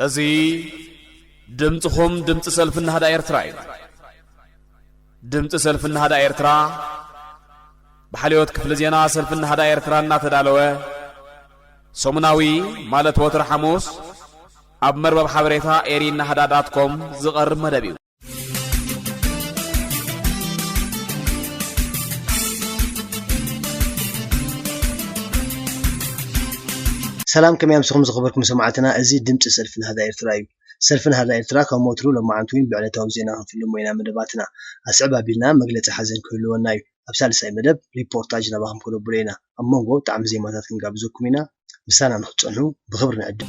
أزي دمتهم دمت سلفن هذا إيرتراي دمت سلفن هذا إيرترا بحاليوت كفل زينا سلفن هذا إيرترا ناتدالوه سومناوي مالت وتر حموس أب مربب حبريتا إيرين هذا.com زغر مدبيو سلام كم يمسكم زخبركم سمعتنا أزيد دمت سلفن هذا إيرتراي سلفن هذا إيرترا كموترو لما عنتوين بعلى توزينهم في اللمينا مدباتنا أسعب بينا مقلة حزن كله النايو أبسال ساي مدب ريبورتاج نباهم كله برينا أما هو تعم زي ما تنقابزوكم هنا بسانا نحط عنه بخبرنا عدو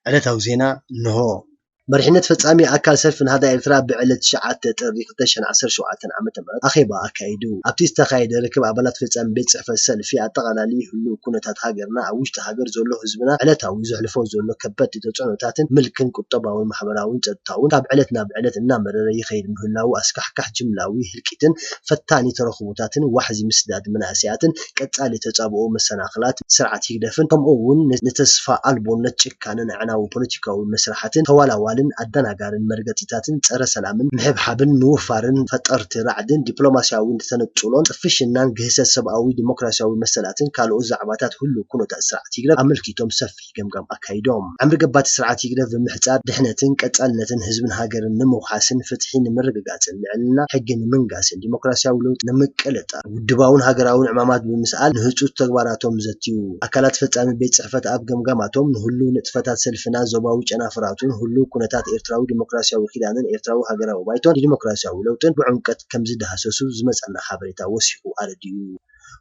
على توزينا نهو مرحنة فتامي أكل سلفن هذا إيرترا بعلة شعات تريخ تشن عصر شعات عامة مرات أخيبا أكايدو أبتيس تخايد ركب عبالات فتام بيت سعف السلفي أعتقنا ليه هلو كنا تتهاجرنا أوش تهاجر زولو حزبنا علتها ويزحلفو زولو كبت تتعنو تاتن ملكن كتبا والمحبراوين تتاون تاب علتنا بعلة النامر ريخيد مهلاو أسكحكح جملاوي هلكيتن فتاني ترخبو تاتن وحزي مسداد مناسياتن كتالي تتابعو مسناخلات سرعة يقدفن كم أون نتصفى ألبون نتشكانن عناو بوليتيكاوي مسرحاتن هوالا أدنى قارن مرقتيتاتن ترى سلامن محب حبن موفارن فترت رعدن دبلوماسياوي تنطلون فيشنان جهسة سبعوي ديمقراطياوي مسألاتن كالو زعباتات كله كونوا تأسرع تيجرب عملكيتهم سفي جمجم أكايدهم عمر جبات سرعة تيجرب بمحتاج دحنتن كتقلنتن حزب هاجر النمو حاسن فتحين مرقاتن لعلنا حقن من قاسن ديمقراطياوي لو نمكلتا ودباون هاجراون عمامات بمسأل نهجو تجباراتهم زتيو أكلات فتام بيت صحفة أب جمجماتهم نهلو نتفتات سلفنا زباوي أنا فراتون هلو كونتات إيرتراوي ديمقراطياوي خلانن إيرتراوي هاجراو بايتون ديمقراطياوي لوتن بعمقت كم زدها سوسو زمصنا حبريتا وسيحو أرديو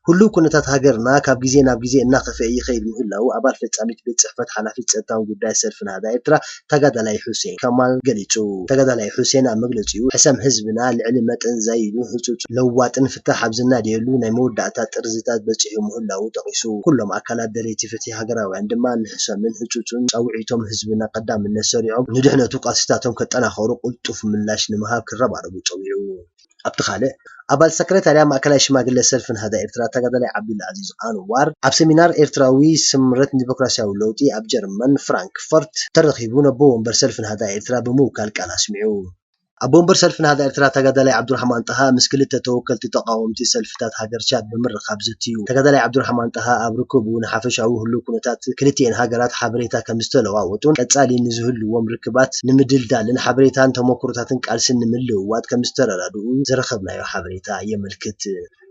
كله كنتات هاجرنا كاب جزينا ناقف أي خير مهلاو أبار فتاميت بيت صحفة حلافة ستان قداي سلفن هذا إيرترا تجد علي حسين كمال قليتو تجد علي حسين أمجلتيو حسام حزبنا العلمات زايدو هتوت لواتن فتح حبزنا ديالو نمود دعتات أرزتات بتشيه مهلاو تقيسو كلهم أكلات دريتي فتح هاجراو عندما نحسم من هتوتون أو عيتهم حزبنا قدام الناس ريعهم ندحنا توقع كتنا خروق قلتف من لاش نمهاب كالربع ربو طويعو أبتخالق أبال سكرتاريا مأكل شماغل سلفن هذا إيرترا تقدر عبد العزيز أنوار أب سيمينار إيرتراوي سمرت ديمقراطيا ولوتي أب جرمن فرانكفورت ترخيبون بوم برسلفن هذا إيرترا بموكال كان أسمعوا أبو برسلفن هذا إيرترا تقدر عبد الرحمن طه مسكلته توكلت تقاومتي سلفتات هاجرشات بمر خبزتيو تقدر عبد الرحمن طه أبركب ونحافشوا هلو كنتات كلتين هاجرات حبريتا كمستلوا وتون كتسالي نزهل ومركبات نمدل دالن حبريتان تمكرتاتن قالسن نملو وات كمسترادو زرخبنا يا حبريتا يملكت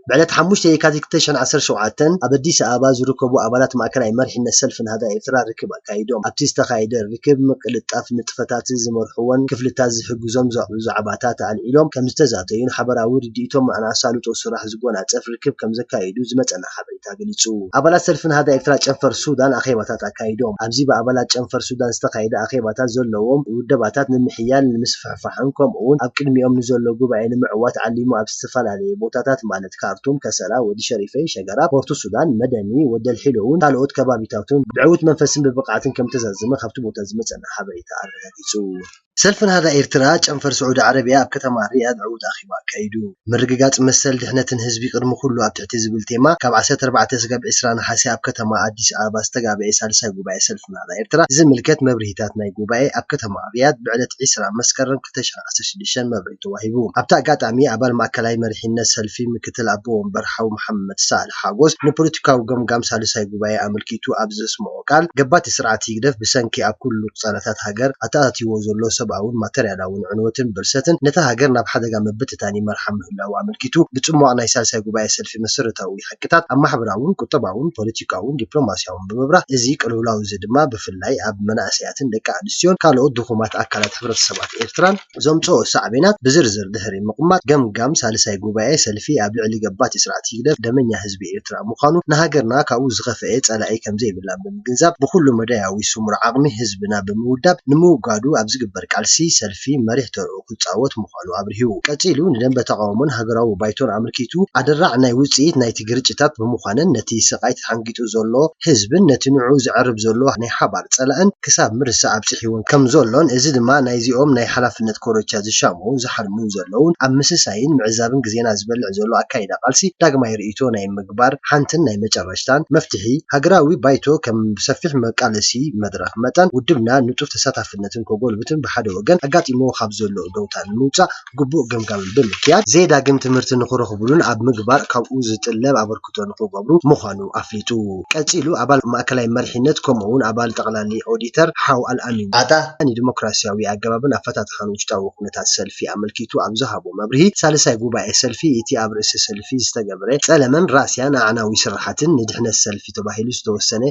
بعد حموش يكاتيك تشن عصر شوعتن أبديس أباز ركبوا أبالات معكنا مرحنا السلفن هذا إثرا ركب كايدوم أبتيس تخايدر ركب مقلت أف نتفتات زمرحون كفل تاز حجوزم زعباتات على الإلهم كم استزاتين حبراوي رديتهم أنا سالوت وصراح زقون أتف ركب كم زكايدو زمت أنا حبيتها قلتشو أبالات سلفن هذا إثرا جنفر السودان أخيباتات كايدوم أبزي بأبالات جنفر السودان استقايد أخيباتات زلهم ودباتات نمحيال المسفح فحنكم أون أبكلم يوم نزلوا بعين معوات علموا أبستفال على بوتاتات مالت كارتوم كسلا ودي شريفي شجرة بورتو السودان مدني ودى الحلون طالعوت كبابي تاوتون دعوت منفس ببقعة كم تززمة خفتوا متزمة أنا حبيتها أربعة سلفن هذا إيرترا أنفر سعود عربية بكتما رياض عود أخي كايدو مرققات مسل دحنة هزبي قرم كله أبتعتز بالتيما كابعسات 4 تسقب عسران حاسي أبكتما أديس أبا استقاب عسال ساقوباي سلفن هذا إيرترا زملكات مبريتات نايقوباي أبكتما رياض بعدت عسران مسكرن كتشر عساش ديشان مبريتو واهبو أبتاقات عمي أبال مع كلاي مرحين سلفي مكتل أبوهم برحو محمد صالح حاقوز نبوليتيكا وقام سالو ساقوباي أملكيتو أبز اسمه وقال قبات سرعة يقدف بسنكي أب كل قصانتات هاجر أتاتي وزولو سبعون ماتريالون عنوتن برستن نتا هاجرنا بحدا قام بتتاني مرحم الله وعملكيتو بتسمو أنا يسال ساقوباي سلفي مسرتاوي حكتات أما حبراون كتباون بوليتيكاون دبلوماسياون بمبرح إزيك الولاو زدما بفلاي أب مناسياتن دكا عدسيون كالو الدخومات أكلت حبرت السبات إيرتران زومتو سعبينات بزرزر دهري مقمات قام سالساي قوباي سلفي أبلع اللي قبات سرعة يقدر دمنيا حزبي إيرترا مخانو نهاجرنا كاوز غفيت على أي كم زي بالله بمجنزاب بكل مدايا ويسمر عقمي حزبنا بمودب نمو قادو أبز قبر ቃልሲ ሰልፊ መሪሕ ተርኡ ክጻወት ምዃኑ አብርሂቡ ቀጺሉ ንደንበ ተቃውሞን ሃገራዊ ባይቶን አመልኪቱ አደራዕ ናይ ውጽኢት ናይቲ ግርጭታት ብምዃንን ነቲ ስቃይ ተሓንጊጡ ዘሎ ህዝብን ነቲ ንዑ ዝዕርብ ዘሎ ናይ ሓባር ጸላእን ክሳብ ምርሳዕ ኣብጽሒውን ከም ዘሎን እዚ ድማ ናይዚኦም ናይ ሓላፍነት ኮረቻ ዝሻምኡ ዝሓልሙን ዘለውን ኣብ ምስሳይን ምዕዛብን ግዜና ዝበልዕ ዘሎ ኣካይዳ ቃልሲ ዳግማይ ርእይቶ ናይ ምግባር ሓንትን ናይ መጨረሽታን መፍትሒ ሃገራዊ ባይቶ ከም ሰፊሕ መቃለሲ መድረኽ መጠን ውድብና ንጡፍ ተሳታፍነትን ከጎልብትን ብሓደ ወገን ኣጋጢሞ ካብ ዘሎ ደውታን ምውፃእ ግቡእ ገምጋምን ብምክያድ ዘይዳግም ትምህርቲ ንኽረኽቡሉን ኣብ ምግባር ካብኡ ዝጥለብ ኣበርክቶ ንኽገብሩ ምዃኑ ኣፍሊጡ ቀጺሉ ኣባል ማእከላይ መሪሕነት ከምኡውን ኣባል ጠቕላሊ ኦዲተር ሓው አልአሚን ኣታ ዲሞክራሲያዊ ኣገባብን ኣፈታትሓን ውሽጣዊ ኩነታት ሰልፊ ኣመልኪቱ ኣብ ዝሃቦ መብርሂ ሳልሳይ ጉባኤ ሰልፊ እቲ ኣብ ርእሲ ሰልፊ ዝተገብረ ጸለመን ራስያን ኣዕናዊ ስራሓትን ንድሕነት ሰልፊ ተባሂሉ ዝተወሰነ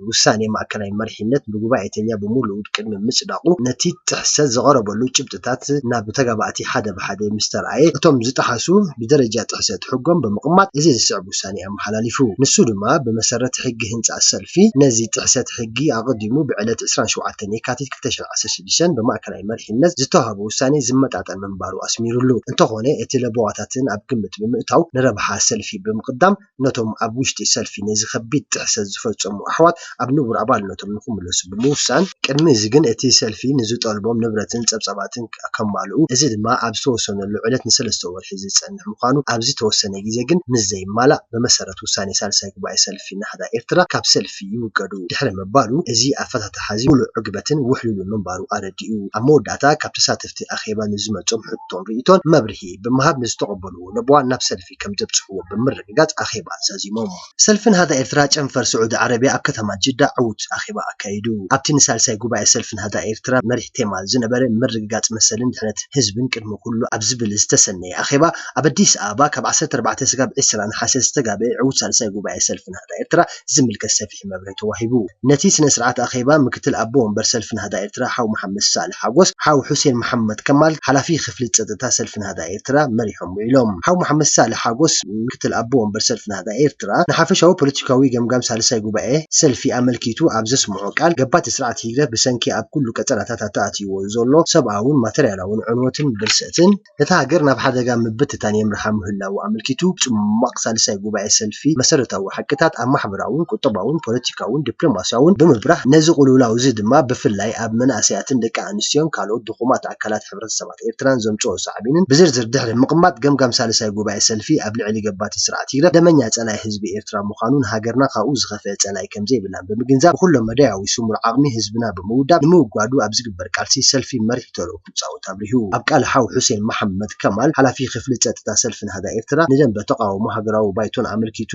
ውሳኔ ማእከላይ መሪሕነት ብጉባኤተኛ ብምሉእ ቅድሚ ምጽዳቁ ነቲ ጥሕሰት ዝቐረበሉ ጭብጥታት ናብ ተጋባእቲ ሓደ ብሓደ ምስ ተረኣየ እቶም ዝጠሓሱ ብደረጃ ጥሕሰት ሕጎም ብምቕማጥ እዚ ዝስዕብ ውሳኔ ኣመሓላሊፉ ንሱ ድማ ብመሰረት ሕጊ ህንጻእ ሰልፊ ነዚ ጥሕሰት ሕጊ ኣቐዲሙ ብዕለት 27 የካቲት 2016 ብማእከላይ መሪሕነት ዝተዋህበ ውሳኔ ዝመጣጠን ምንባሩ ኣስሚሩሉ እንተኾነ እቲ ለቦዋታትን ኣብ ግምት ብምእታው ንረብሓ ሰልፊ ብምቅዳም ነቶም ኣብ ውሽጢ ሰልፊ ነዚ ከቢድ ጥሕሰት ዝፈጸሙ ኣሕዋት ኣብ ንቡር ኣባልነቶም ንኽምለሱ ብምውሳን ቅድሚ እዚ ግን እቲ ሰልፊ ንዝጠልቦም ንብረትን ጸብጸባትን ከማልኡ እዚ ድማ ኣብ ዝተወሰነሉ ዕለት ንሰለስተ ወርሒ ዝጸንሕ ምዃኑ ኣብዚ ተወሰነ ግዜ ግን ምስ ዘይማላእ በመሰረት ውሳኔ ሳልሳይ ጉባኤ ሰልፊ ናሕዳ ኤርትራ ካብ ሰልፊ ይውገዱ ድሕሪ መባሉ እዚ ኣፈታትሓ እዚ ሙሉእ ዕግበትን ውሕሉሉን ምንባሩ ኣረዲኡ ኣብ መወዳእታ ካብ ተሳተፍቲ ኣኼባ ንዝመጾም ሕቶን ርእይቶን መብርሂ ብምሃብ ንዝተቐበልዎ ለቦዋን ናብ ሰልፊ ከም ዘብጽሕዎ ብምርግጋጽ ኣኼባ ኣዛዚሞም ሰልፊ ናሕዳ ኤርትራ ጨንፈር ስዑድ ዓረብያ ኣብ ከተማ ጅዳ ዕዉት ኣኼባ ኣካይዱ ኣብቲ ንሳልሳይ ጉባኤ ሰልፊ ናሕዳ ኤርትራ መሪሕ ቴማ ዝነበረ ምርግጋጽ መሰልን ድሕነት ህዝብን ቅድሚ ኩሉ ኣብ ዝብል ዝተሰነየ ኣኼባ ኣብ ኣዲስ ኣበባ ካብ 14 ስጋብ 20 ነሓሰ ዝተጋበየ ዕዉት ሳልሳይ ጉባኤ ሰልፊ ናሕዳ ኤርትራ ዝምልከት ሰፊሕ መብርሂ ተዋሂቡ ነቲ ስነ ስርዓት ኣኼባ ምክትል ኣቦ ወንበር ሰልፊ ናሕዳ ኤርትራ ሓው መሐመድ ሳልሕ ሓጎስ ሓው ሁሴን መሐመድ ከማል ሓላፊ ክፍሊ ጸጥታ ሰልፊ ናሕዳ ኤርትራ መሪሖም ውዒሎም ሓው መሐመድ ሳልሕ ሓጎስ ምክትል ኣቦ ወንበር ሰልፊ ናሕዳ ኤርትራ ንሓፈሻዊ ፖለቲካዊ ገምጋም ሳልሳይ ጉባኤ ሰልፊ ኣመልኪቱ ኣብ ዘስምዖ ቃል ገባቲ ስርዓት ሂግረት ብሰንኪ ኣብ ኩሉ ቀጸላታት ተኣትይዎ ዘሎ ሰብኣውን ማተርያላውን ዕንወትን ብልሰትን ነታ ሃገር ናብ ሓደጋ ምብትታን የምርሓ ምህላው ኣመልኪቱ ጽማቕ ሳልሳይ ጉባኤ ሰልፊ መሰረታዊ ሓቅታት ኣብ ማሕበራውን ቁጠባውን ፖለቲካውን ዲፕሎማስያውን ብምብራህ ነዚ ቁልውላው እዚ ድማ ብፍላይ ኣብ መናእሰያትን ደቂ ኣንስትዮን ካልኦት ድኹማት ኣካላት ሕብረተሰባት ኤርትራን ዘምጽኦ ሳዕቢንን ብዝርዝር ድሕሪ ምቕማጥ ገምጋም ሳልሳይ ጉባኤ ሰልፊ ኣብ ልዕሊ ገባቲ ስርዓት ሂግረት ደመኛ ጸላይ ህዝቢ ኤርትራ ምዃኑን ሃገርና ካብኡ ዝኸፍአ ጸላይ ከም ዘይብላን ብምግንዛብ ብኩሎም መደያዊ ስሙር ዓቕሚ ህዝብና ብምውዳብ ንምውጓዱ ኣብ ዝግበር ቃልሲ ሰልፊ መሪሕ ተልእኮ ክጻወት ኣብርሂቡ ኣብ ቃል ሓው ሁሴን መሐመድ ከማል ሓላፊ ክፍሊ ጸጥታ ሰልፊ ናሕዳ ኤርትራ ንደንበ ተቃውሞ ሃገራዊ ባይቶን ኣመልኪቱ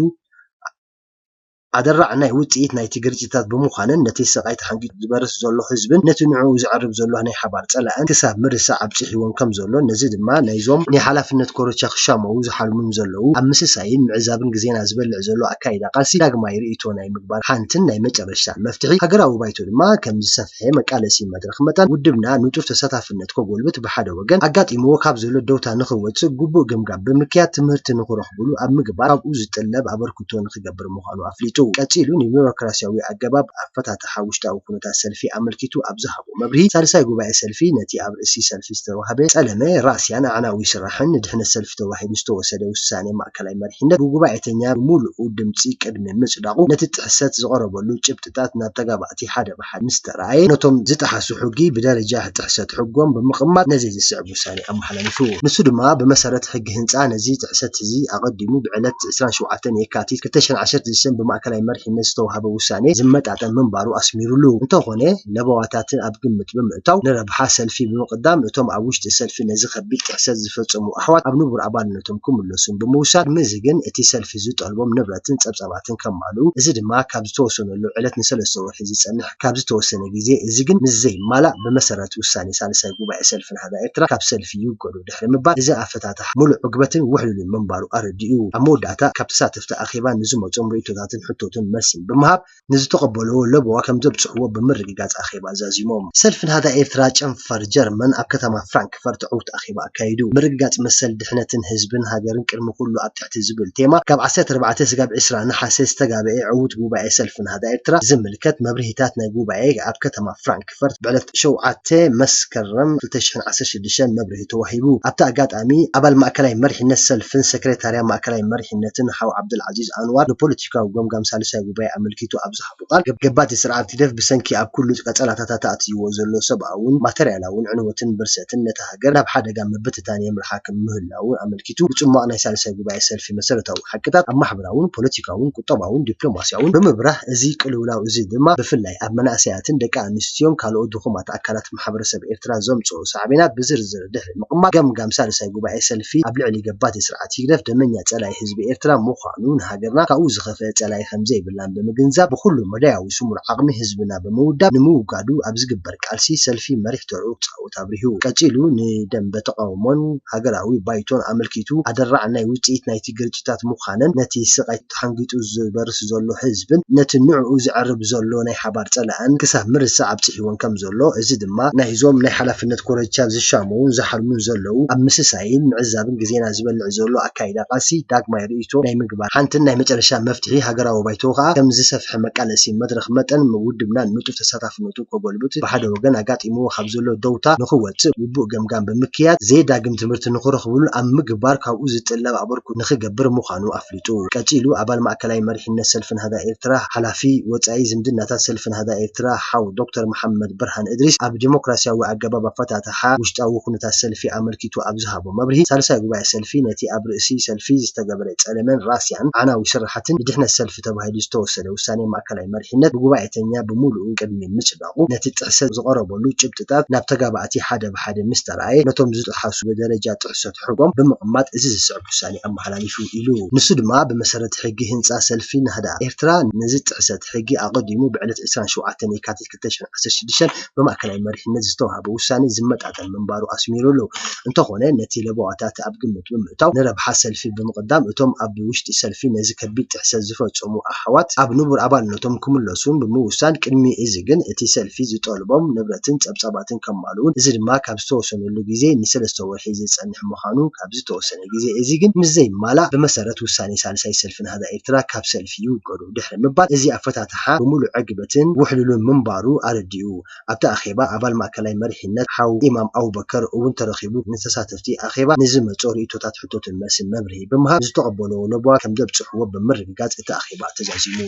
ኣደራዕ ናይ ውጽኢት ናይቲ ግርጭታት ብምዃንን ነቲ ስቃይ ተሓንጊጡ ዝበርስ ዘሎ ህዝብን ነቲ ንዑ ዝዕርብ ዘሎ ናይ ሓባር ጸላእን ክሳብ ምርሳዕ ኣብጽሒውን ከም ዘሎ ነዚ ድማ ናይዞም ናይ ሓላፍነት ኮረቻ ክሻመው ዝሓልሙን ዘለዉ ኣብ ምስሳይን ምዕዛብን ግዜና ዝበልዕ ዘሎ ኣካይዳ ቃልሲ ዳግማይ ርእይቶ ናይ ምግባር ሓንትን ናይ መጨረሻ መፍትሒ ሃገራዊ ባይቶ ድማ ከም ዝሰፍሐ መቃለሲ መድረኽ መጠን ውድብና ንጡፍ ተሳታፍነት ከጎልብት ብሓደ ወገን ኣጋጢምዎ ካብ ዘሎ ደውታ ንኽወጽእ ግቡእ ግምጋም ብምክያድ ትምህርቲ ንኽረኽብሉ ኣብ ምግባር ካብኡ ዝጥለብ ኣበርክቶ ንኽገብር ምዃኑ ኣፍሊጡ ቀጺሉ ዲሞክራሲያዊ ኣገባብ ኣፈታትሓ ውሽጣዊ ኩነታት ሰልፊ ኣመልኪቱ ኣብ ዝሃቦ መብርሂ ሳልሳይ ጉባኤ ሰልፊ ነቲ ኣብ ርእሲ ሰልፊ ዝተዋህበ ጸለመ ራስያን ኣዕናዊ ስራሕን ንድሕነት ሰልፊ ተባሂሉ ዝተወሰደ ውሳኔ ማእከላይ መሪሕነት ብጉባኤተኛ ሙሉእ ድምጺ ቅድሚ ምጽዳቁ ነቲ ጥሕሰት ዝቐረበሉ ጭብጥታት ናብ ተጋባእቲ ሓደ ብሓደ ምስ ተረኣየ ነቶም ዝጠሓሱ ሕጊ ብደረጃ ጥሕሰት ሕጎም ብምቕማጥ ነዚ ዝስዕብ ውሳኔ ኣመሓላሊፉ ንሱ ድማ ብመሰረት ሕጊ ህንጻ ነዚ ጥሕሰት እዚ ኣቐዲሙ ብዕለት 27 የካቲት 2016 ብማእከላይ መሪሕነት ዝተዋህበ ውሳኔ ዝመጣጠን ምንባሩ ኣስሚሩሉ እንተኾነ ለበዋታትን ኣብ ግምት ብምእታው ንረብሓ ሰልፊ ብምቅዳም እቶም ኣብ ውሽጢ ሰልፊ ነዚ ከቢድ ጥሕሰት ዝፈጸሙ ኣሕዋት ኣብ ንቡር ኣባልነቶም ክምለሱን ብምውሳድ ምዚ ግን እቲ ሰልፊ ዝጠልቦም ንብረትን ጸብጸባትን ከማልኡ እዚ ድማ ካብ ዝተወሰነሉ ዕለት ንሰለስተ ወርሒ ዝጸንሕ ካብ ዝተወሰነ ግዜ እዚ ግን ምስ ዘይማላእ በመሰረት ውሳኔ ሳልሳይ ጉባኤ ሰልፊ ናሕዳ ኤርትራ ካብ ሰልፊ ይውገዱ ድሕሪ ምባል እዚ ኣፈታትሓ ሙሉእ ዕግበትን ውሕሉሉን ምንባሩ ኣረዲኡ ኣብ መወዳእታ ካብ ተሳተፍቲ ኣኼባ ንዝመጾም ርእይቶታትን ሕቶትን መስን ብምሃብ ንዝተቐበልዎ ለቦዋ ከም ዘብፅሕዎ ብምርግጋፅ ኣኼባ ኣዛዚሞም ሰልፊ ንሃዳ ኤርትራ ጨንፈር ጀርመን ኣብ ከተማ ፍራንክፈርት ዕውት ኣኼባ ኣካይዱ ምርግጋፅ መሰል ድሕነትን ህዝብን ሃገርን ቅድሚ ኩሉ ኣብ ትሕቲ ዝብል ቴማ ካብ 14 እስካብ 20 ነሓሴ ዝተጋበአ ዕውት ጉባኤ ሰልፊ ንሃዳ ኤርትራ ዝምልከት መብርሂታት ናይ ጉባኤ ኣብ ከተማ ፍራንክፈርት ብዕለት 7 መስከረም 2016 መብርሂ ተዋሂቡ ኣብታ ኣጋጣሚ ኣባል ማእከላይ መሪሕነት ሰልፍን ሰክሬታርያ ማእከላይ መሪሕነትን ሓው ዓብዱልዓዚዝ አንዋር ንፖለቲካዊ ገምጋም ሳልሳይ ጉባኤ ኣመልኪቱ ኣብ ዝሃቡ ቃል ገባቲ ስርዓት ሂደት ብሰንኪ ኣብ ኩሉ ቀፀላታት ተኣትይዎ ዘሎ ሰብኣውን ማተርያላውን ዕንወትን ብርሰትን ነታ ሃገር ናብ ሓደጋ ምብትታን የምርሓ ከም ምህላውን ኣመልኪቱ ብፅሟቕ ናይ ሳልሳይ ጉባኤ ሰልፊ መሰረታዊ ሓቅታት ኣብ ማሕበራውን ፖለቲካውን ቁጠባውን ዲፕሎማስያውን ብምብራህ እዚ ቅልውላው እዚ ድማ ብፍላይ ኣብ መናእሰያትን ደቂ ኣንስትዮን ካልኦት ድኹማት ኣካላት ማሕበረሰብ ኤርትራ ዘምፅኦ ሳዕቤናት ብዝርዝር ድሕሪ ምቕማጥ ገምጋም ሳልሳይ ጉባኤ ሰልፊ ኣብ ልዕሊ ገባቲ ስርዓት ሂደት ደመኛ ፀላይ ህዝቢ ኤርትራ ምዃኑ ንሃገርና ካብኡ ዝኸፍአ ፀላይ ከምዘይብላን ብምግንዛብ ብኩሉ መዳያዊ ስሙር ዓቕሚ ህዝብና ብምውዳብ ንምውጋዱ ኣብ ዝግበር ቃልሲ ሰልፊ መሪሕ ተርኡ ክፃወት አብሪሁ ቀፂሉ ንደንበ ተቃውሞን ሃገራዊ ባይቶን ኣመልኪቱ ኣደራዕ ናይ ውፅኢት ናይቲ ግርጭታት ምዃነን ነቲ ስቃይ ተሓንጊጡ ዝበርስ ዘሎ ህዝብን ነቲ ንዕኡ ዝዕርብ ዘሎ ናይ ሓባር ፀላእን ክሳብ ምርሳዕ ኣብፅሒዎን ከም ዘሎ እዚ ድማ ናይ ዞም ናይ ሓላፍነት ኮረጃ ዝሻመውን ዝሓልሙን ዘለው ኣብ ምስሳይን ምዕዛብን ግዜና ዝበልዕ ዘሎ ኣካይዳ ቃልሲ ዳግማይ ርእይቶ ናይ ምግባር ሓንቲን ናይ መጨረሻ መፍትሒ ሃገራዊ ባይቶ ከዓ ከም ዝሰፍሐ መቃለሲ መድረክ መጠን ውድብና ንጡፍ ተሳታፍነቱ ከጎልብት ብሓደ ወገን ኣጋጢሞ ካብ ዘሎ ደውታ ንኽወፅእ ውቡእ ገምጋም ብምክያድ ዘይዳግም ትምህርቲ ንኽረኽብሉ ኣብ ምግባር ካብኡ ዝጥለብ ኣበርኩት ንኽገብር ምዃኑ ኣፍሊጡ ቀፂሉ ኣባል ማእከላይ መሪሕነት ሰልፊ ንሃዳ ኤርትራ ሓላፊ ወፃኢ ዝምድናታት ሰልፊ ንሃዳ ኤርትራ ሓው ዶክተር መሐመድ ብርሃን እድሪስ ኣብ ዲሞክራሲያዊ ኣገባብ ኣፈታትሓ ውሽጣዊ ኩነታት ሰልፊ ኣመልኪቱ ኣብ ዝሃቦ መብርሂ ሳልሳይ ጉባኤ ሰልፊ ነቲ ኣብ ርእሲ ሰልፊ ዝተገበረ ፀለመን ራስያን ዓናዊ ስራሕትን ድሕነት ሰልፊ ተባሂሉ ዝተወሰደ ውሳኔ ማእከላይ መሪሕነት ብጉባኤተኛ ብምሉኡ ቅድሚ ምፅባቑ ነቲ ጥሕሰት ዝቐረበሉ ጭብጥታት ናብ ተጋባእቲ ሓደ ብሓደ ምስ ተረኣየ ነቶም ዝጥሓሱ ብደረጃ ጥሕሰት ሕጎም ብምቕማጥ እዚ ዝስዕብ ውሳኔ ኣመሓላሊፉ ኢሉ ንሱ ድማ ብመሰረት ሕጊ ህንፃ ሰልፊ ንሃዳ ኤርትራ ነዚ ጥሕሰት ሕጊ ኣቐዲሙ ብዕለት 27 የካቲት 2016 ብማእከላይ መሪሕነት ዝተዋሃበ ውሳኔ ዝመጣጠን ምንባሩ ኣስሚሩ ኣሎ እንተኾነ ነቲ ለበዋታት ኣብ ግምት ብምእታው ንረብሓ ሰልፊ ብምቕዳም እቶም ኣብ ውሽጢ ሰልፊ ነዚ ከቢድ ጥሕሰት ዝፈፀሙ ኣሕዋት ኣብ ንቡር ኣባልነቶም ክምለሱን ብምውሳን ቅድሚ እዚ ግን እቲ ሰልፊ ዝጠልቦም ንብረትን ፀብፃባትን ከማልኡን እዚ ድማ ካብ ዝተወሰነሉ ግዜ ንሰለስተ ወርሒ ዝፀንሕ ምዃኑ ካብ ዝተወሰነ ግዜ እዚ ግን ምስ ዘይማላእ ብመሰረት ውሳኔ ሳልሳይ ሰልፊ ንሃዳ ኤርትራ ካብ ሰልፊ ይውገዱ ድሕሪ ምባል እዚ ኣፈታትሓ ብምሉእ ዕግበትን ውሕሉሉን ምንባሩ ኣረዲኡ ኣብቲ ኣኼባ ኣባል ማእከላይ መሪሕነት ሓው ኢማም ኣቡበከር እውን ተረኺቡ ንተሳተፍቲ ኣኼባ ንዝመፁ ርእቶታት ሕቶትን መስን መብርሂ ብምሃብ ዝተቐበልዎ ለቦዋ ከም ዘብፅሕዎ ብምርግጋፅ እቲ ኣኼባ ተዛዚሙ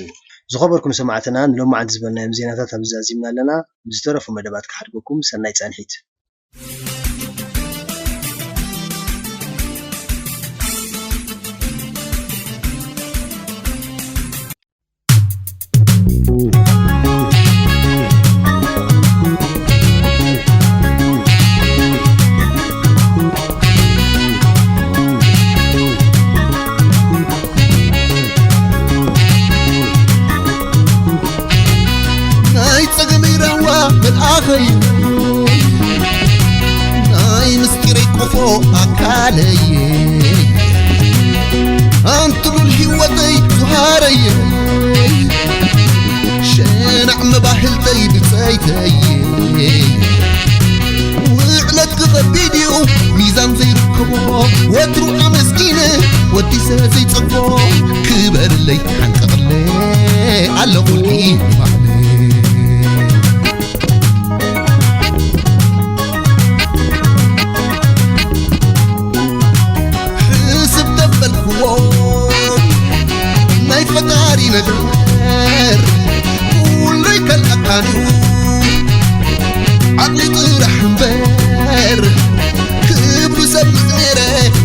ዝኸበርኩም ሰማዕትና ንሎማዓንቲ ዝበልናዮም ዜናታት ኣብ ዛዚምና ኣለና ብዝተረፉ መደባት ክሓድገኩም ሰናይ ፀንሒት ናይ ምስጢረይ ቆፎ ኣካለየ ኣንትሉል ህይወተይ ዙሃረየ ሸናዕ መባህልተይ ብፀይተየ ውዕለት ክኸቢድ እዩ ሚዛን ዘይርከቦ ወትሩ ኣመስጊነ ወዲሰ ዘይፀግቦ ክበርለይ ሓንቀቕለ ኣለኹልኒ ማዕለ ፈጣሪ ነገር ውለይ ከልኣካንዩ ዓቕሊ ጥራሕ እምበር ክብሪ ሰብ ነይረ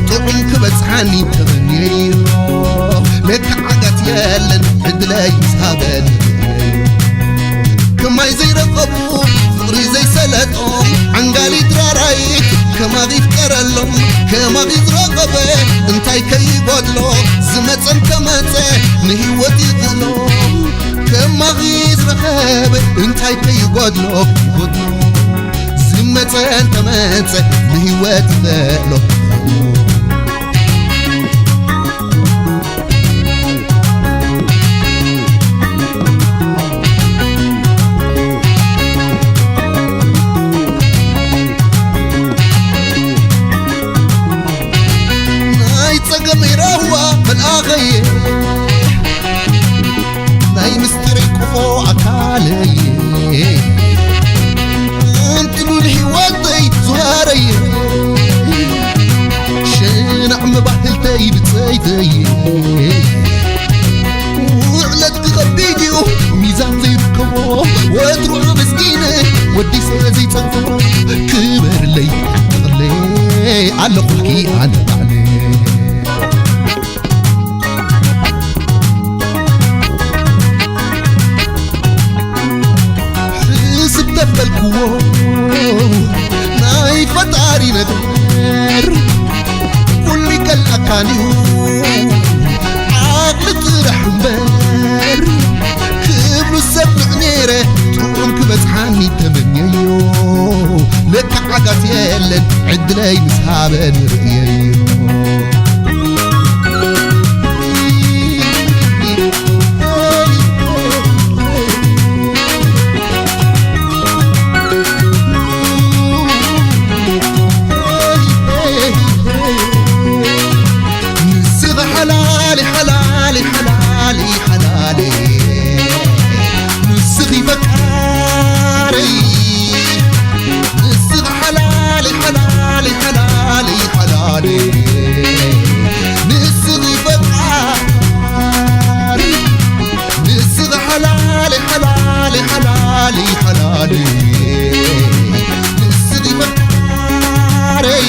ጥዑም ክበፅሓኒ ተመኒዮ ለካ ዓጋት የለን ዕድለይ ምስሃበን ከማይ ዘይረኸቡ ፍቕሪ ዘይሰለጦም ዓንጋሊት ራራይት ከማኺ ይፍቀረሎም ከማኺ ዝረኸበ እንታይ ከይጎድሎ ዝመፀን ከመፀ ንህይወት ይኽእሎ ከማኺ ዝረኸበ እንታይ ከይጎድሎ ይጎድሎ ዝመፀን ከመፀ ንህይወት ይኽእሎ مستريكو أكالي أنتلو الحواتي زهاري شنع مباهلتي بتسايتي وعلت تغبيديو ميزان زي ركبو وادروع مسكينة ودي سازي تغفو كبر لي تغلي على خلقي أنا علي حسب دبلكو ناي فتاري ندر كل كالأكانيو عقل ترح مبر كبلو السبع نيره تقوم كبزحاني تمنيو لك عقات يلن عدلي مسحابن رئيو حلالي حلالي حلالي حلالي نسغي بكاري نسغ حلالي حلالي حلالي حلالي نسغي بكاري نسغ حلالي حلالي حلالي حلالي نسغي بكاري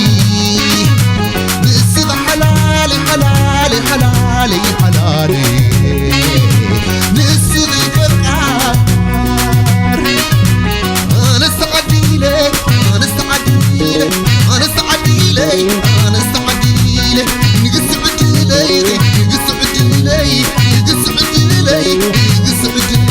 نسغ حلالي حلالي حلالي حلالي نسغي بكار أنا استعدي لك أنا استعدي لك أنا استعدي لك أنا استعدي لك نقصعدي لك نقصعدي لك نقصعدي لك نقصعدي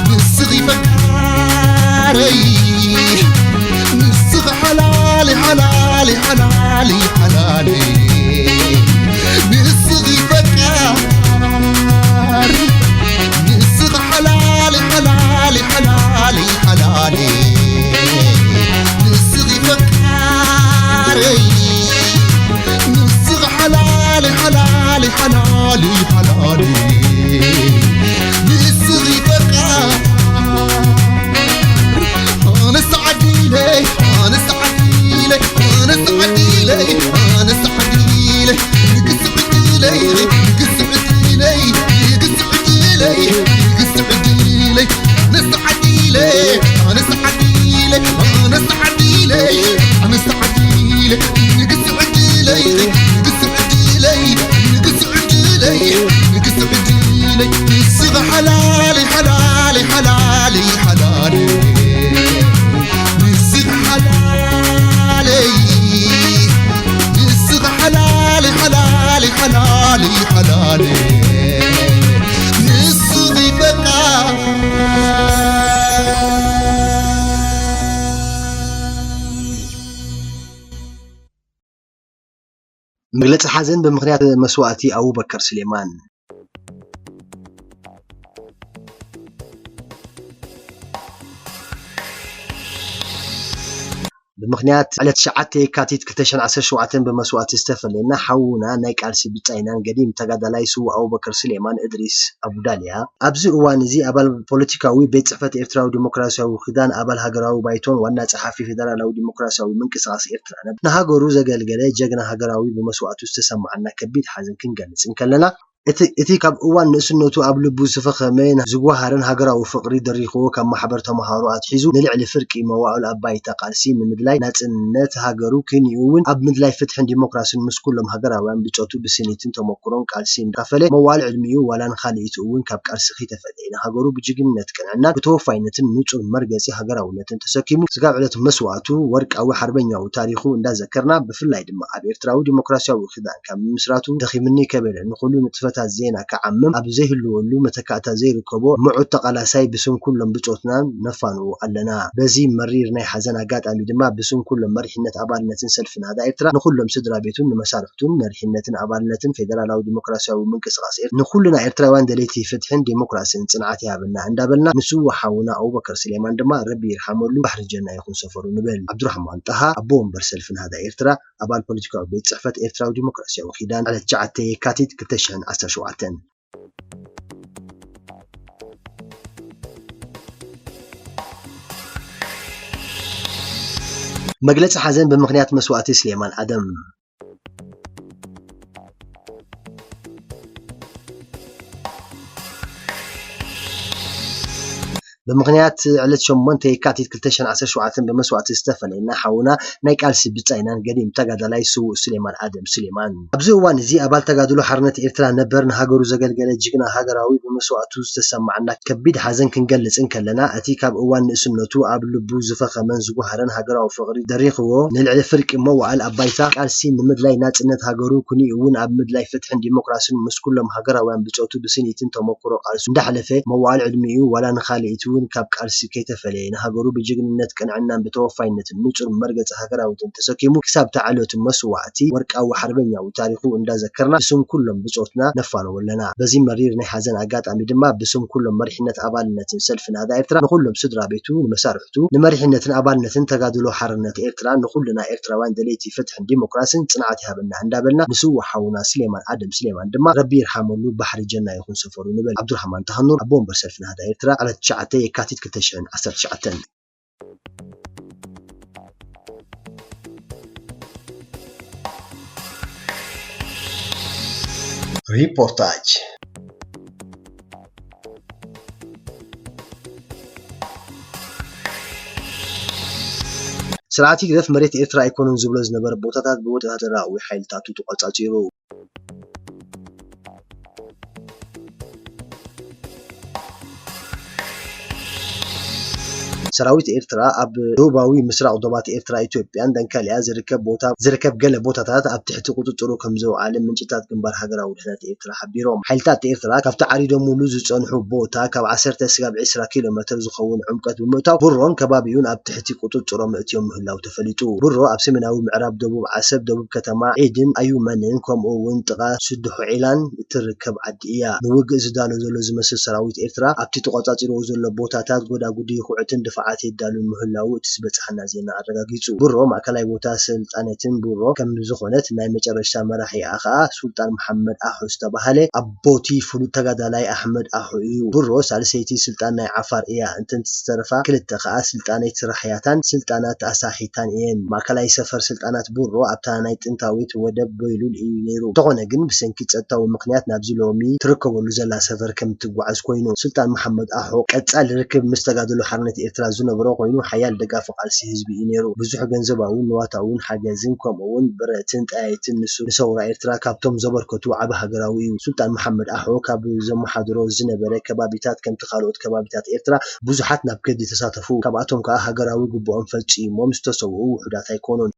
نسغي بكاري نسغ حلالي حلالي حلالي حلالي نسغي بكاري نسغ حلالي حلالي حلالي حلالي نسغي بكاري نسغ حلالي حلالي حلالي حلالي نسغي بكار أنا استعدي لي أنا استعدي لي أنا استعدي لي أنا استعدي لي نقصعدي لي نقصعدي لي نقصعدي لي نقصعدي لي نستعدي لي أنا استعدي لي أنا استعدي لي أنا استعدي لي نقصعدي لي نقصعدي لي نقصعدي لي نقصعدي لي نسغ حلالي حلالي حلالي حلالي نسغ حلالي نسغ حلالي حلالي حلالي حلالي نسغي بكار مجلس حزن بمقنعة مسواتي أبو بكر سليمان بمخنيات على تشعتي كاتيت كتشن عسر شوعتين بمسوات استفلنا حونا نايك عالسي بتاينان قديم تقادا لايسو أبو بكر سليمان إدريس أبو داليا أبزي أوانزي أبال بوليتيكاوي بيت صحفة إرتراو ديمقراسياوي وخدان أبال هاقراوي بايتون وانا صحافي فدرالاو ديمقراسياوي من كساس إرترانا نهاقو روزا قلقلي جاقنا هاقراوي بمسواتو استسمعنا كبيت حازن كنقلس إنكالنا إتي كاب أوان نسنوتو أبلبو سفخمين زقوهارن هاقراو فقري دريخو كم محبر تمهارو أتحيزو نلعلي فرقي مواعل أباي تقالسين مدلاي نات هاقرو كينيوون أب مدلاي فتحن ديمقراسي مسكولهم هاقراوان بيجوتو بسنيتين تمقرون قالسين قافلي موال علميو ولان خاليتوون كاب قارسخي تفدينا هاقرو بجيقن نتكنعنا بتوفاينتن نوتو مرقسي هاقراو نتن تساكيمو سقاب علت مسواتو ورق أو حربينيو تاريخو اندا ذكرنا بفلاي دم أب إرتراو ديمقراسياوي خدان كم مسراتو دخي مني كبير نقولو نتفت መረበታት ዜና ከዓምም ኣብ ዘይህልወሉ መተካእታ ዘይርከቦ ምዑት ተቃላሳይ ብስም ኩሎም ብጾትና ነፋንዎ ኣለና በዚ መሪር ናይ ሓዘን ኣጋጣሚ ድማ ብስም ኩሎም መሪሕነት ኣባልነትን ሰልፍን ሃዳ ኤርትራ ንኩሎም ስድራ ቤቱን ንመሳርሕቱን መሪሕነትን ኣባልነትን ፌደራላዊ ዲሞክራሲያዊ ምንቅስቃስ ንኩልና ኤርትራውያን ደለይቲ ፍትሕን ዲሞክራሲን ጽንዓት ያብልና እንዳበልና ንሱ ወሓውና አቡበከር ስሌማን ድማ ረቢ ይርሐመሉ ባሕሪ ጀና ይኹን ሰፈሩ ንበል ዓብዱራህማን ጣሃ ኣቦ ወንበር ሰልፍን ሃዳ ኤርትራ ኣባል ፖለቲካዊ ቤት ጽሕፈት ኤርትራዊ ዲሞክራሲያዊ ኺዳን 9 የካቲት 2017 መግለጽ ሐዘን በምክንያት መስዋዕቲ ስሌማን አደም بمغنيات علت شمونت يكاتيت كلتشان 17 بمسوات استفلينا حونا ناي قالسي بصاينان قديم تقادلاي سو سليمان ادم سليمان ابزوان زي ابال تقادلو حرنت ايرترا نبرن هاغرو زغلغله جيغنا هاغراوي بمسواتو تسمعنا كبيد حزن كنغلص انكلنا اتي كاب اوان نسنتو اب لبو زفخمن زغهرن هاغراو فقري دريخو نلعل فرق موعل ابايتا قالسي نمدلاي ناصنت هاغرو كوني اون اب مدلاي فتحن ديمقراسي مسكولم هاغراوان بصوتو بسنيتن تمكرو قالسو اندحلفه موعل عدميو ولا نخاليتو كاب قالسي كيتفلين هاغرو بجግንነት ቀንዕናን በተወፋይነት ንጹር መርገጽ ሃገራዊትን ተሰኪሙ ክሳብ ተዓሎት መስዋዕቲ ወርቃዊ ሓርበኛው ታሪኹ እንዳዘከርና ብስም ኩሎም ብጾትና ነፋነወለና በዚ መሪር ናይ ሓዘን አጋጣሚ ድማ ብስም ኩሎም መሪሕነት አባልነትን ሰልፍን ሃዳ ኤርትራ ንኩሎም ስድራ ቤቱ ንመሳርሕቱ ንመሪሕነትን አባልነትን ተጋድሎ ሓርነት ኤርትራ ንኩልና ኤርትራውያን ደለይቲ ፍትሕን ዲሞክራሲን ጽንዓት ይሃበና እንዳበልና ንሱ ወሓውና ስሌማን አደም ስሌማን ድማ ረቢ ይርሐመሉ ባሕሪ ጀና ይኹን ሰፈሩ ንበል ዓብዱራህማን ተኸኑር ኣቦ ወንበር ሰልፍን ሃዳ ኤርትራ 9 የካቲት 2019 ሪፖርታጅ ስርዓት ይግደፍ መሬት ኤርትራ ኢኮኖሚ ዝብሎ ዝነበረ ቦታታት ብወታደራዊ ሓይልታቱ ተቆጻጺሩ ሰራዊት ኤርትራ ኣብ ደቡባዊ ምስራቅ ዶባት ኤርትራ ኢትዮጵያን ደንከልያ ዝርከብ ገለ ቦታታት ኣብ ትሕቲ ቁጥጥሩ ከም ዘውዓለ ምንጭታት ግንባር ሃገራዊ ድሕነት ኤርትራ ሓቢሮም ሓይልታት ኤርትራ ካብቲ ዓሪዶሙሉ ዝጸንሑ ቦታ ካብ 10 እስካብ 20 ኪሎ ሜትር ዝኸውን ዕምቀት ብምእታው ቡሮን ከባቢውን ኣብ ትሕቲ ቁጥጥሮም ምእትዮም ምህላው ተፈሊጡ ቡሮ ኣብ ሰሜናዊ ምዕራብ ደቡብ ዓሰብ ደቡብ ከተማ ዒድን ኣዩመንን ከምኡውን ጥቓ ስዱሕ ዒላን እትርከብ ዓዲ እያ ንውግእ ዝዳሎ ዘሎ ዝመስል ሰራዊት ኤርትራ ኣብቲ ተቆጻጺሩ ዘሎ ቦታታት ጎዳጉዲ ኩዕትን ዓት ይዳሉ ምህላው ትስበጽሐና ዜና አረጋግጹ ቡሮ ማዕከላዊ ቦታ ስልጣነትን ቡሮ ከም ዝኾነት ናይ መጨረሻ መራሒ አኻ ሱልጣን መሐመድ አሑ ዝተባሃለ አቦቲ ፍሉጥ ተጋዳላይ አሕመድ አሑ እዩ ቡሮ ሳልሰይቲ ስልጣን ናይ ዓፋር እያ እንትን ዝተረፋ ክልተ ኸኣ ስልጣናት ስራሕያታን ስልጣናት አሳሒታን እየን ማዕከላዊ ሰፈር ስልጣናት ቡሮ ኣብታ ናይ ጥንታዊት ወደብ በይሉል እዩ ነይሩ ተኾነ ግን ብሰንኪ ጸጥታዊ ምክንያት ናብዚ ሎሚ ትርከበሉ ዘላ ሰፈር ከም ትጓዓዝ ኮይኑ ስልጣን መሐመድ አሑ ቀጻል ርክብ ምስተጋደሉ ሓርነት ኤርትራ ዝነበረ ኮይኑ ሓያል ደጋፍ ቃልሲ ህዝቢ ነይሩ ብዙሕ ገንዘባውን ንዋታውን ሓገዝን ከምኡውን ብረትን ጣይትን ንሰውራ ኤርትራ ካብቶም ዘበርከቱ ዓቢ ሃገራዊ እዩ ሱልጣን መሐመድ አሑ ካብ ዘመሓድሮ ዝነበረ ከባቢታት ከምቲ ካልኦት ከባቢታት ኤርትራ ብዙሓት ናብ ከዲ ተሳተፉ ካብኣቶም ከዓ ሃገራዊ ግቦኦም ፈጺሞም ዝተሰውኡ ውሕዳት ኣይኮኑን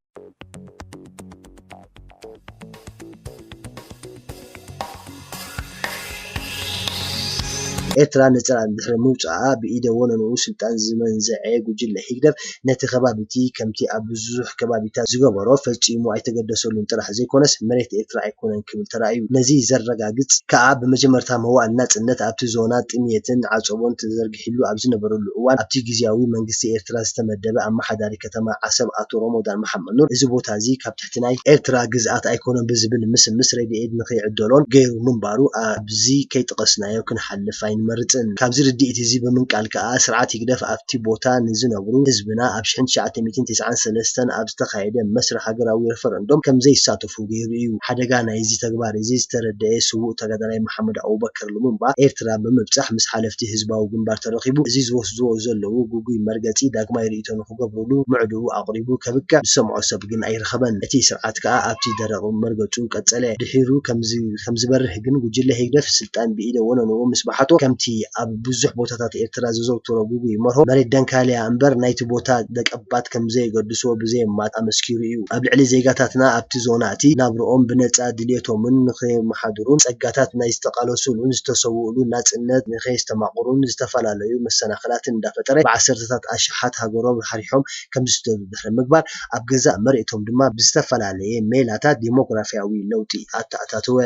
ኤርትራ ነፃ ድሕሪ ምውጻኣ ብኢደ ወነኑ ስልጣን ዝመንዘዐ ጉጅለ ይግደፍ ነቲ ከባቢቲ ከምቲ ኣብ ብዙሕ ከባቢታት ዝገበሮ ፈጺሙ ኣይተገደሰሉን ጥራሕ ዘይኮነስ መሬት ኤርትራ ኣይኮነን ክብል ተራእዩ ነዚ ዘረጋግጽ ከዓ ብመጀመርታ መዋዕል ናጽነት ኣብቲ ዞናት ጥምየትን ዓጸቦን ተዘርጊሕሉ ኣብ ዝነበረሉ እዋን ኣብቲ ግዝያዊ መንግስቲ ኤርትራ ዝተመደበ ኣመሓዳሪ ከተማ ዓሰብ ኣቶ ረመዳን መሐመድ ኑር እዚ ቦታ እዚ ካብ ትሕቲ ናይ ኤርትራ ግዝኣት ኣይኮነን ብዝብል ምስ ረድኤት ንኸይዕደሎን ገይሩ ምንባሩ ኣብዚ ከይጠቐስናዮ ክንሓልፍ መርጽን ካብዚ ርድኢት እዚ ብምንቃል ከዓ ስርዓት ይግደፍ ኣብቲ ቦታ ንዝነብሩ ህዝብና ኣብ 1993 ኣብ ዝተኻየደ መስርሕ ሃገራዊ ሬፈረንዶም ከም ዘይሳተፉ ገይሩ እዩ ሓደጋ ናይ እዚ ተግባር እዚ ዝተረድአ ስውእ ተጋዳላይ መሐመድ አቡበከር ሉሙምባ ኤርትራ ብምብጻሕ ምስ ሓለፍቲ ህዝባዊ ግንባር ተረኺቡ እዚ ዝወስድዎ ዘለው ጉጉይ መርገጺ ዳግማይ ርእይቶ ንኽገብርሉ ምዕድው ኣቕሪቡ ከብክዕ ዝሰምዖ ሰብ ግን ኣይረኸበን እቲ ስርዓት ከዓ ኣብቲ ደረቕ መርገጹ ቀጸለ ድሒሩ ከም ዝበርህ ግን ጉጅለ ይግደፍ ስልጣን ብኢደ ወነኑ ምስ ባሓቶ ከምቲ ክረምቲ ኣብ ብዙሕ ቦታታት ኤርትራ ዝዘውተሮ ጉጉ ይመርሆ መሬት ደንካልያ እምበር ናይቲ ቦታ ደቀባት ከም ዘይገድስዎ ብዘይማት ኣመስኪሩ እዩ ኣብ ልዕሊ ዜጋታትና ኣብቲ ዞና እቲ ናብርኦም ብነፃ ድልየቶምን ንኸይመሓድሩን ጸጋታት ናይ ዝተቃለሱሉን ዝተሰውኡሉን ናጽነት ንኸይስተማቕሩን ዝተፈላለዩ መሰናኽላትን እንዳፈጠረ ብዓሰርተታት ኣሽሓት ሃገሮም ሓሪሖም ከም ዝተድሕረ ምግባር ኣብ ገዛእ መሬቶም ድማ ብዝተፈላለየ ሜላታት ዲሞግራፊያዊ ለውጢ ኣተኣታተወ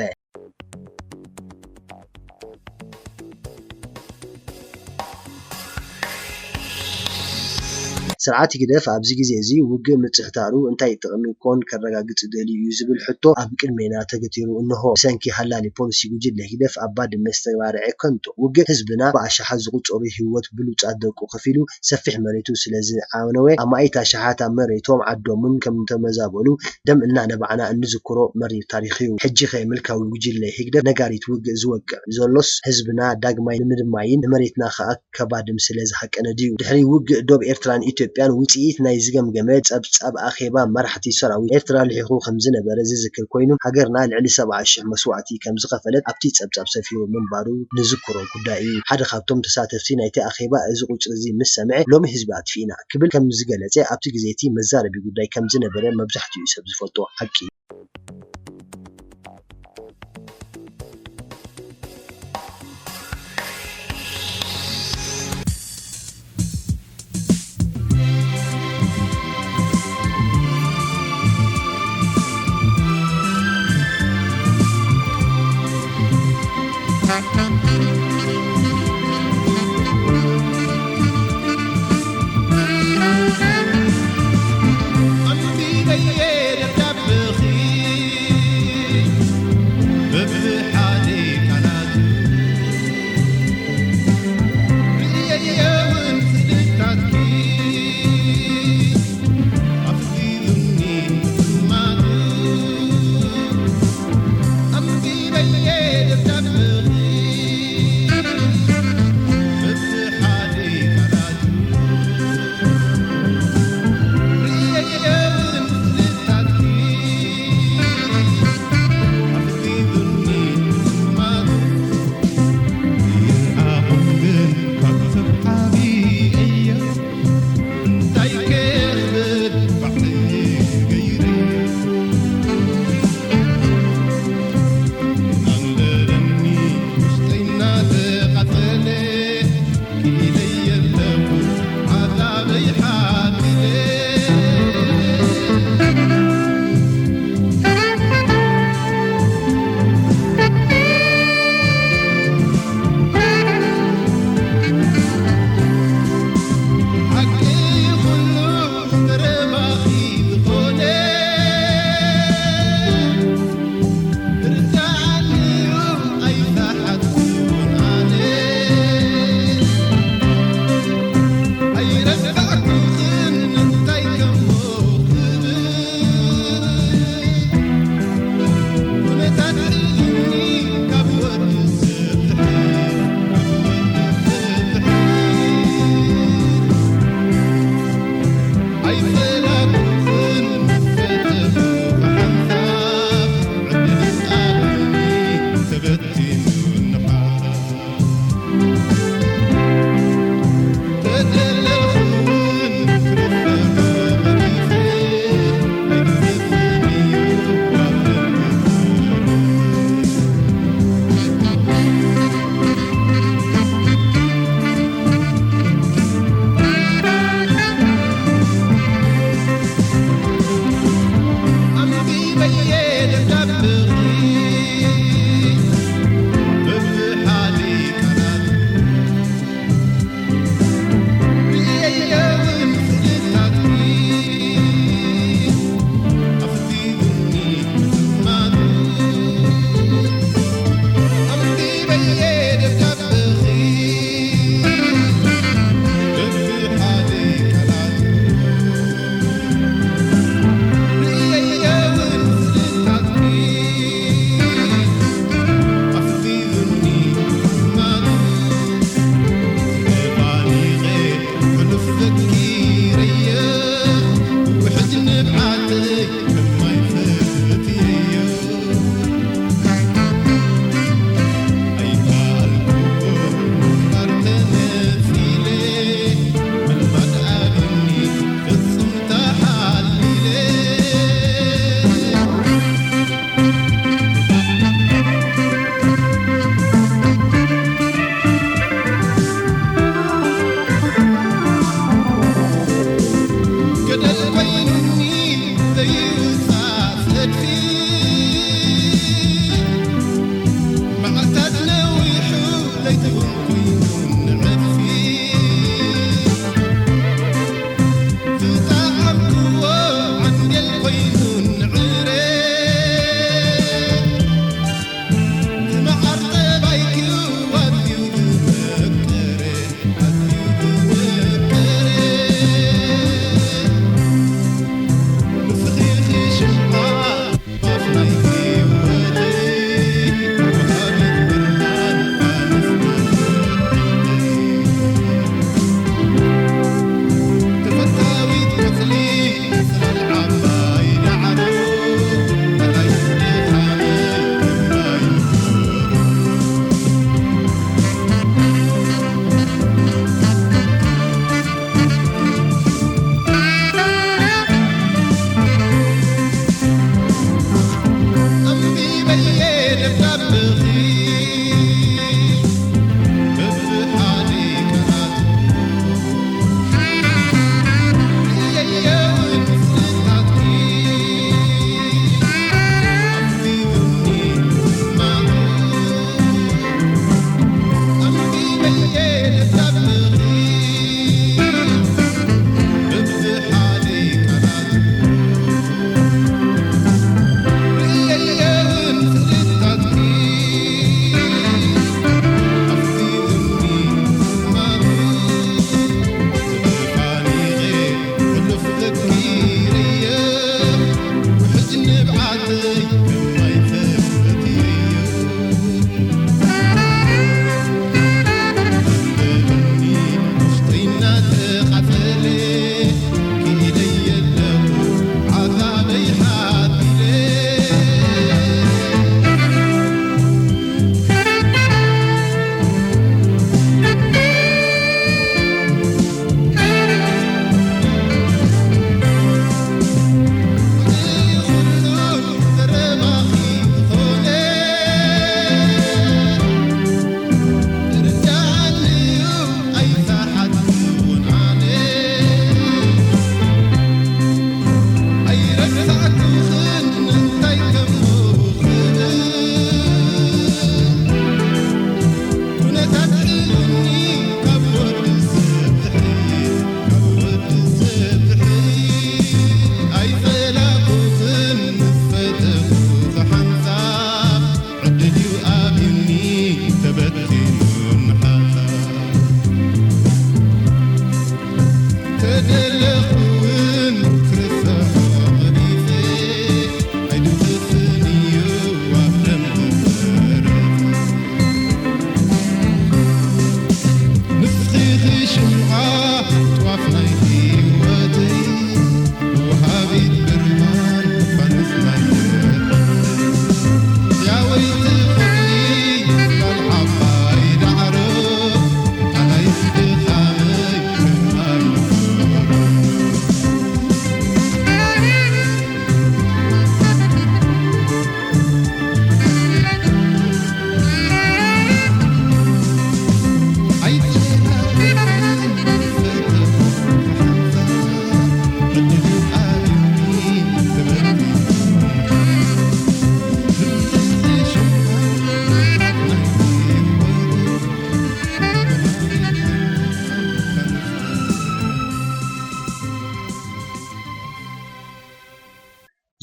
ስርዓት ይግደፍ ኣብዚ ግዜ እዚ ውግእ ምጽሕታሩ እንታይ ጥቕሚ ኮን ከረጋግጽ ደልዩ እዩ ዝብል ሕቶ ኣብ ቅድሜና ተገቲሩ እንሆ ብሰንኪ ሃላሊ ፖሊሲ ጉጅለ ሂደፍ ኣብ ባድመ ዝተባርዐ ከንቱ ውግእ ህዝብና ብኣሽሓት ዝቁጸሩ ህይወት ብሉጻት ደቁ ከፊሉ ሰፊሕ መሬቱ ስለዝዓነወ ኣማኢት ኣሽሓት ኣብ መሬቶም ዓዶምን ከም ተመዛበሉ ደም እናነባዕና እንዝክሮ መሪር ታሪኽ እዩ ሕጂ ኸ ምልካዊ ጉጅለ ሂግደፍ ነጋሪት ውግእ ዝወቅዕ ዘሎስ ህዝብና ዳግማይ ንምድማይን ንመሬትና ኸኣ ከባድም ስለዝሓቀነ ድዩ ድሕሪ ውግእ ዶብ ኤርትራን ኢትዮጵያን ውጽኢት ናይ ዝገምገመ ጸብጻብ ኣኼባ መራሕቲ ሰራዊት ኤርትራ ልሒኹ ከም ዝነበረ ዝዝክር ኮይኑ ሃገርና ልዕሊ 70,000 መስዋዕቲ ከም ዝኸፈለት ኣብቲ ጸብጻብ ሰፊሩ ምንባሩ ንዝክሮ ጉዳይ እዩ ሓደ ካብቶም ተሳተፍቲ ናይቲ ኣኼባ እዚ ቁጽሪ እዚ ምስ ሰምዐ ሎሚ ህዝቢ ኣጥፊና ክብል ከም ዝገለጸ ኣብቲ ግዜ እቲ መዛረቢ ጉዳይ ከም ዝነበረ መብዛሕትኡ ሰብ ዝፈልጦ ሓቂ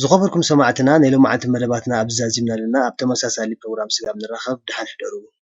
زخبركم سماعتنا نيلو معلت مدباتنا أبزازمنا لنا أبتمساسالي بروغرام سقام نرخب دحان حدرو